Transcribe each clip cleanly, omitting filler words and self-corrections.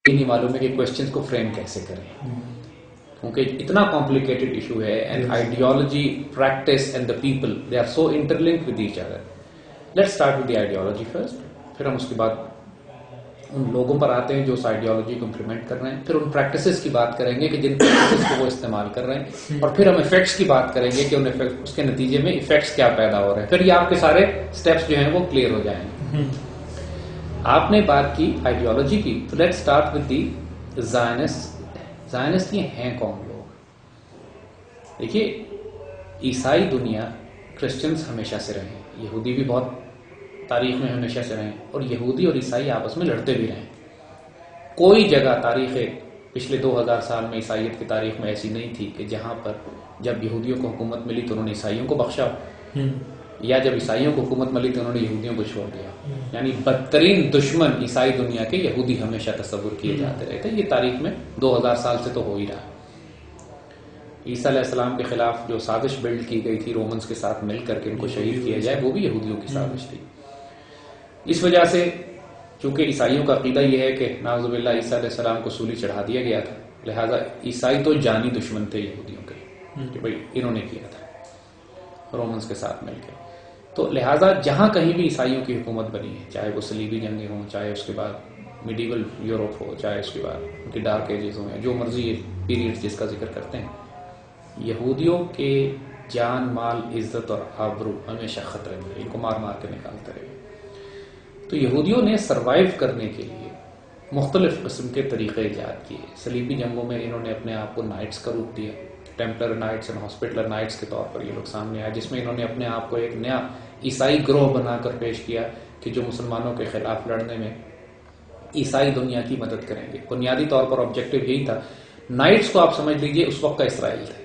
نہیں معلوم ہے کہ کوشچنز کو فریم کیسے کریں، کیونکہ اتنا کمپلیکیٹڈ ایشو ہے. And ideology, practice and the people they are so interlinked with each other. Let's start with the ideology first, پھر ہم اس کے بعد ان لوگوں پر آتے ہیں جو اس آئیڈیالوجی کو امپلیمنٹ کر رہے ہیں، پھر ان پریکٹسز کی بات کریں گے کہ جن پریکٹسز کو وہ استعمال کر رہے ہیں، اور پھر ہم ایفیکٹس کی بات کریں گے کہ ان اس کے نتیجے میں ایفیکٹس کیا پیدا ہو رہے ہیں. پھر یہ آپ کے سارے اسٹیپس جو ہیں وہ کلیئر ہو جائیں گے. آپ نے بات کی آئیڈیالوجی کی، تو لیٹس اسٹارٹ ود دی زائنسٹ. زائنسٹ یہ ہیں کون لوگ؟ دیکھیے، عیسائی دنیا، کرسچنز ہمیشہ سے رہے ہیں، یہودی بھی بہت تاریخ میں ہمیشہ سے رہے ہیں، اور یہودی اور عیسائی آپس میں لڑتے بھی رہے ہیں. کوئی جگہ تاریخ پچھلے 2000 سال میں عیسائیت کی تاریخ میں ایسی نہیں تھی کہ جہاں پر جب یہودیوں کو حکومت ملی تو انہوں نے عیسائیوں کو بخشا، یا جب عیسائیوں کو حکومت ملی تو انہوں نے یہودیوں کو چھوڑ دیا. یعنی بدترین دشمن عیسائی دنیا کے یہودی ہمیشہ تصور کیے جاتے رہے تھے. یہ تاریخ میں 2000 سال سے تو ہو ہی رہا. عیسیٰ علیہ السلام کے خلاف جو سازش بلڈ کی گئی تھی رومنز کے ساتھ مل کر کے ان کو شہید کیا جائے، وہ بھی یہودیوں کی سازش تھی. اس وجہ سے چونکہ عیسائیوں کا عقیدہ یہ ہے کہ نعوذ باللہ عیسیٰ علیہ السلام کو سولی چڑھا دیا گیا تھا، لہٰذا عیسائی تو جانی دشمن تھے یہودیوں کے، کہ بھائی انہوں نے کیا تھا رومنز کے ساتھ مل کے. تو لہٰذا جہاں کہیں بھی عیسائیوں کی حکومت بنی ہے، چاہے وہ صلیبی جنگیں ہوں، چاہے اس کے بعد میڈیول یورپ ہو، چاہے اس کے بعد ان کی ڈارک ایجز ہوں، جو مرضی پیریڈ جس کا ذکر کرتے ہیں، یہودیوں کے جان، مال، عزت اور آبرو ہمیشہ خطرے میں، ان کو مار مار کے نکالتے رہے. تو یہودیوں نے سروائیو کرنے کے لیے مختلف قسم کے طریقے ایجاد کیے. صلیبی جنگوں میں انہوں نے اپنے آپ کو نائٹس کا روپ دیا، ٹیمپلر نائٹس اینڈ ہاسپٹلر نائٹس کے طور پر یہ لوگ سامنے آئے، جس میں انہوں نے اپنے آپ کو ایک نیا عیسائی گروہ بنا کر پیش کیا کہ جو مسلمانوں کے خلاف لڑنے میں عیسائی دنیا کی مدد کریں گے. بنیادی طور پر آبجیکٹو یہی تھا. نائٹس کو آپ سمجھ لیجئے اس وقت کا اسرائیل تھا،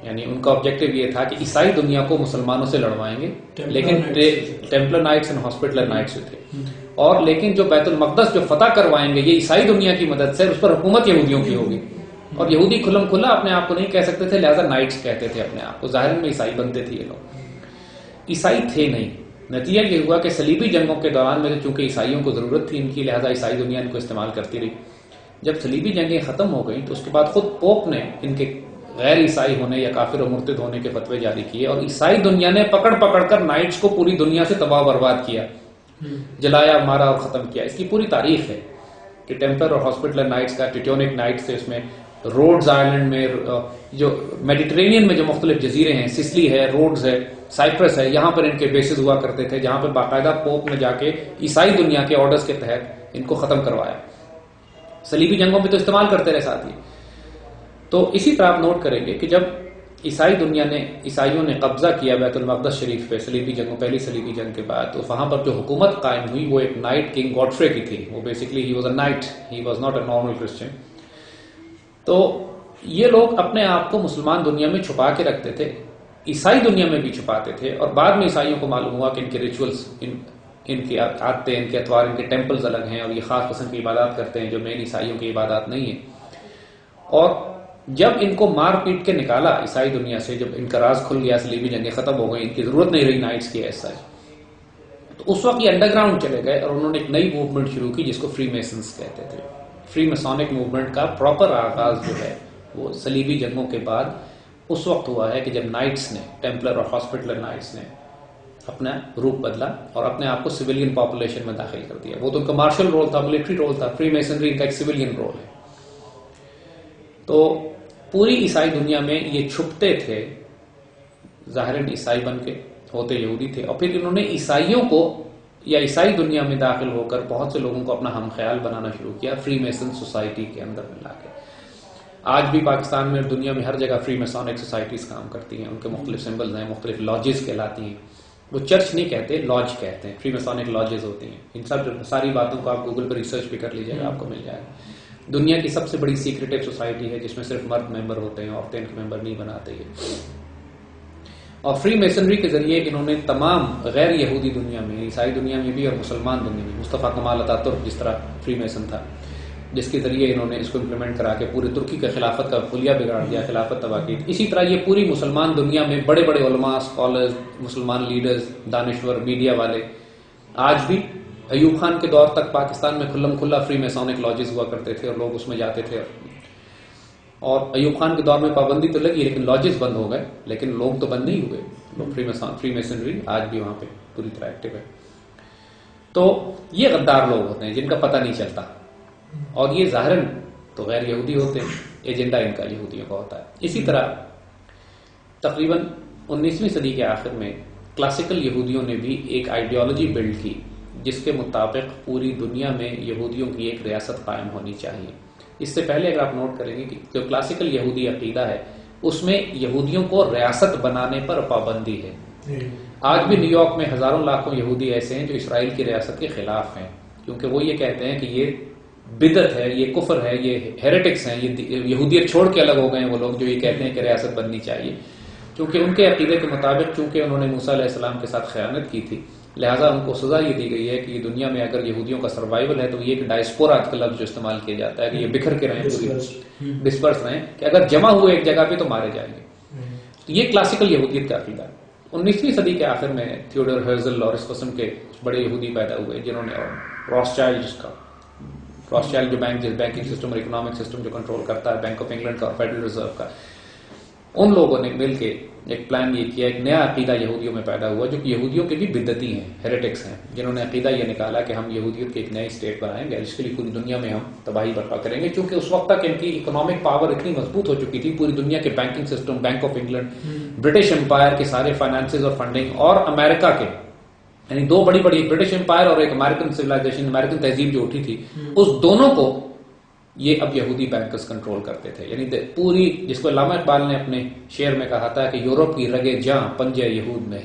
یعنی ان کا آبجیکٹو یہ تھا کہ عیسائی دنیا کو مسلمانوں سے لڑوائیں گے، لیکن ٹیمپلر نائٹس اینڈ ہاسپٹلر نائٹس تھے. اور لیکن جو بیت المقدس جو فتح کروائیں گے یہ عیسائی دنیا کی مدد سے، اس پر حکومت یہودیوں کی ہوگی. اور یہودی کھلم کھلا اپنے آپ کو نہیں کہہ سکتے تھے، لہذا نائٹس کہتے تھے اپنے آپ کو. ظاہر میں عیسائی بنتے تھے یہ لوگ، عیسائی تھے نہیں. نتیجہ یہ ہوا کہ صلیبی جنگوں کے دوران میں چونکہ عیسائیوں کو ضرورت تھی ان کی، لہذا عیسائی دنیا ان کو استعمال کرتی رہی. جب صلیبی جنگیں ختم ہو گئیں تو اس کے بعد خود پوپ نے ان کے غیر عیسائی ہونے یا کافر و مرتد ہونے کے فتوے جاری کیے، اور عیسائی دنیا نے پکڑ پکڑ کر نائٹس کو پوری دنیا سے تباہ برباد کیا، جلایا، مارا اور ختم کیا. اس کی پوری تاریخ ہے کہ ٹیمپلر اور ہاسپٹلر نائٹس کا ٹیٹونک نائٹس تھے. اس میں روڈز آئلینڈ میں، جو میڈیٹرینین میں جو مختلف جزیرے ہیں، سسلی ہے، روڈز ہے، سائپرس ہے، یہاں پر ان کے بیسز ہوا کرتے تھے، جہاں پر باقاعدہ پوپ نے جا کے عیسائی دنیا کے آرڈرز کے تحت ان کو ختم کروایا. صلیبی جنگوں میں تو استعمال کرتے رہے ساتھ ہی. تو اسی طرح آپ نوٹ کریں گے کہ جب عیسائیوں نے قبضہ کیا بیت المقدس شریف پہ صلیبی جنگوں، پہلی صلیبی جنگ کے بعد، تو وہاں پر جو حکومت قائم ہوئی وہ ایک نائٹ کنگ گاڈفرے کی تھی. وہ basically he was a night, he was not a normal Christian. تو یہ لوگ اپنے آپ کو مسلمان دنیا میں چھپا کے رکھتے تھے، عیسائی دنیا میں بھی چھپاتے تھے. اور بعد میں عیسائیوں کو معلوم ہوا کہ ان کے ریچولز، ان کی عادتیں، ان کے اتوار، ان کے ٹیمپلز الگ ہیں، اور یہ خاص قسم کی عبادات کرتے ہیں جو مین عیسائیوں کی عبادات نہیں ہیں. اور جب ان کو مار پیٹ کے نکالا عیسائی دنیا سے، جب ان کا راز کھل گیا، صلیبی جنگیں ختم ہو گئی، ان کی ضرورت نہیں رہی نائٹس کی ایسا، تو اس وقت یہ انڈر گراؤنڈ چلے گئے اور انہوں نے ایک نئی موومنٹ شروع کی جس کو فری میسنز کہتے تھے. فری میسونک موومنٹ کا پراپر آغاز جو ہے وہ صلیبی جنگوں کے بعد اس وقت ہوا ہے کہ جب نائٹس نے، ٹیمپلر اور ہاسپٹلر نائٹس نے اپنا روپ بدلا اور اپنے آپ کو سویلین پاپولیشن میں داخل کر دیا. وہ تو ان کا مارشل رول تھا، ملٹری رول تھا. فری میسنری ان کا ایک سویلین رول ہے. تو پوری عیسائی دنیا میں یہ چھپتے تھے، ظاہراً عیسائی بن کے، ہوتے یہودی تھے. اور پھر انہوں نے عیسائیوں کو یا عیسائی دنیا میں داخل ہو کر بہت سے لوگوں کو اپنا ہم خیال بنانا شروع کیا فری میسن سوسائٹی کے اندر ملا کے. آج بھی پاکستان میں اور دنیا میں ہر جگہ فری میسونک سوسائٹیز کام کرتی ہیں. ان کے مختلف سمبلز ہیں، مختلف لاجز کہلاتی ہیں. وہ چرچ نہیں کہتے، لاج کہتے ہیں. فری میسونک لاجز ہوتی ہیں. ان ساری باتوں کو آپ گوگل پر ریسرچ بھی کر لیجیے گا، آپ کو مل جائے گا. دنیا کی سب سے بڑی سیکریٹو سوسائٹی ہے جس میں صرف مرد ممبر ہوتے ہیں، عورتیں کے ممبر نہیں بناتے ہیں. اور فری میسنری کے ذریعے انہوں نے تمام غیر یہودی دنیا میں، عیسائی دنیا میں بھی اور مسلمان دنیا میں، مصطفیٰ کمال اتا ترک جس طرح فری میسن تھا، جس کے ذریعے انہوں نے اس کو امپلیمنٹ کرا کے پورے ترکی کا خلافت کا خلیہ بگاڑ دیا، خلافت تباہ کی. اسی طرح یہ پوری مسلمان دنیا میں بڑے بڑے علماء، اسکالرز، مسلمان لیڈرز، دانشور، میڈیا والے آج بھی ایوب خان کے دور تک پاکستان میں کھلم کھلا فری میسونک لاجز ہوا کرتے تھے اور لوگ اس میں جاتے تھے، اور ایوب خان کے دور میں پابندی تو لگی لیکن لاجز بند ہو گئے، لیکن لوگ تو بند نہیں ہوئے، لوگ فری میسنری آج بھی وہاں پہ پوری طرح ایکٹیو ہے. تو یہ غدار لوگ ہوتے ہیں جن کا پتہ نہیں چلتا، اور یہ ظاہراً تو غیر یہودی ہوتے ہیں، ایجنڈا ان کا یہودیوں کا ہوتا ہے. اسی طرح تقریباً 19ویں صدی کے آخر میں کلاسیکل یہودیوں نے بھی ایک آئیڈیالوجی بلڈ کی جس کے مطابق پوری دنیا میں یہودیوں کی ایک ریاست قائم ہونی چاہیے. اس سے پہلے اگر آپ نوٹ کریں گے کہ جو کلاسیکل یہودی عقیدہ ہے اس میں یہودیوں کو ریاست بنانے پر پابندی ہے. آج بھی نیو یارک میں ہزاروں لاکھوں یہودی ایسے ہیں جو اسرائیل کی ریاست کے خلاف ہیں، کیونکہ وہ یہ کہتے ہیں کہ یہ بدعت ہے، یہ کفر ہے، یہ ہیریٹکس ہیں، یہ یہودیت چھوڑ کے الگ ہو گئے ہیں وہ لوگ جو یہ کہتے ہیں کہ ریاست بننی چاہیے. کیونکہ ان کے عقیدے کے مطابق چونکہ انہوں نے موسیٰ علیہ السلام کے ساتھ خیانت کی تھی، لہٰذا ان کو سزا یہ دی گئی ہے کہ یہ دنیا میں اگر یہودیوں کا سروائیول ہے تو یہ ایک ڈائسپورا کا لفظ جو استعمال کیا جاتا ہے کہ یہ بکھر کے رہیں، پوری ڈسپرس رہیں، کہ اگر جمع ہوئے ایک جگہ پہ تو مارے جائیں گے. تو یہ کلاسیکل یہودیت کا عقیدہ ہے. 19ویں صدی کے آخر میں تھیوڈر ہرزل اور اس قسم کے بڑے یہودی پیدا ہوئے جنہوں نے راسچائلڈ جو بینکنگ سسٹم اور اکنامک سسٹم جو کنٹرول کرتا ہے، بینک آف انگلینڈ کا اور فیڈرل ریزرو کا، ان لوگوں نے مل کے ایک پلان یہ کیا، ایک نیا عقیدہ یہودیوں میں پیدا ہوا جو کہ یہودیوں کے بھی بدعتی ہیں، ہیریٹکس ہیں، جنہوں نے عقیدہ یہ نکالا کہ ہم یہودیت کی ایک نئی اسٹیٹ بنائیں گے، اس کے لیے پوری دنیا میں ہم تباہی برپا کریں گے. چونکہ اس وقت تک ان کی اکنامک پاور اتنی مضبوط ہو چکی تھی، پوری دنیا کے banking system, bank of England, British umpire کے سارے فائنانسز اور فنڈنگ، اور امریکہ کے یعنی دو بڑی بڑی، ایک برٹش امپائر اور ایک امریکن سویلائزیشن، امریکن تہذیب جو اٹھی تھی، اس دونوں کو یہ اب یہودی بینکرز کنٹرول کرتے تھے. یعنی پوری، جس کو علامہ اقبال نے اپنے شعر میں کہا تھا کہ یورپ کی رگے جاں پنجے یہود میں،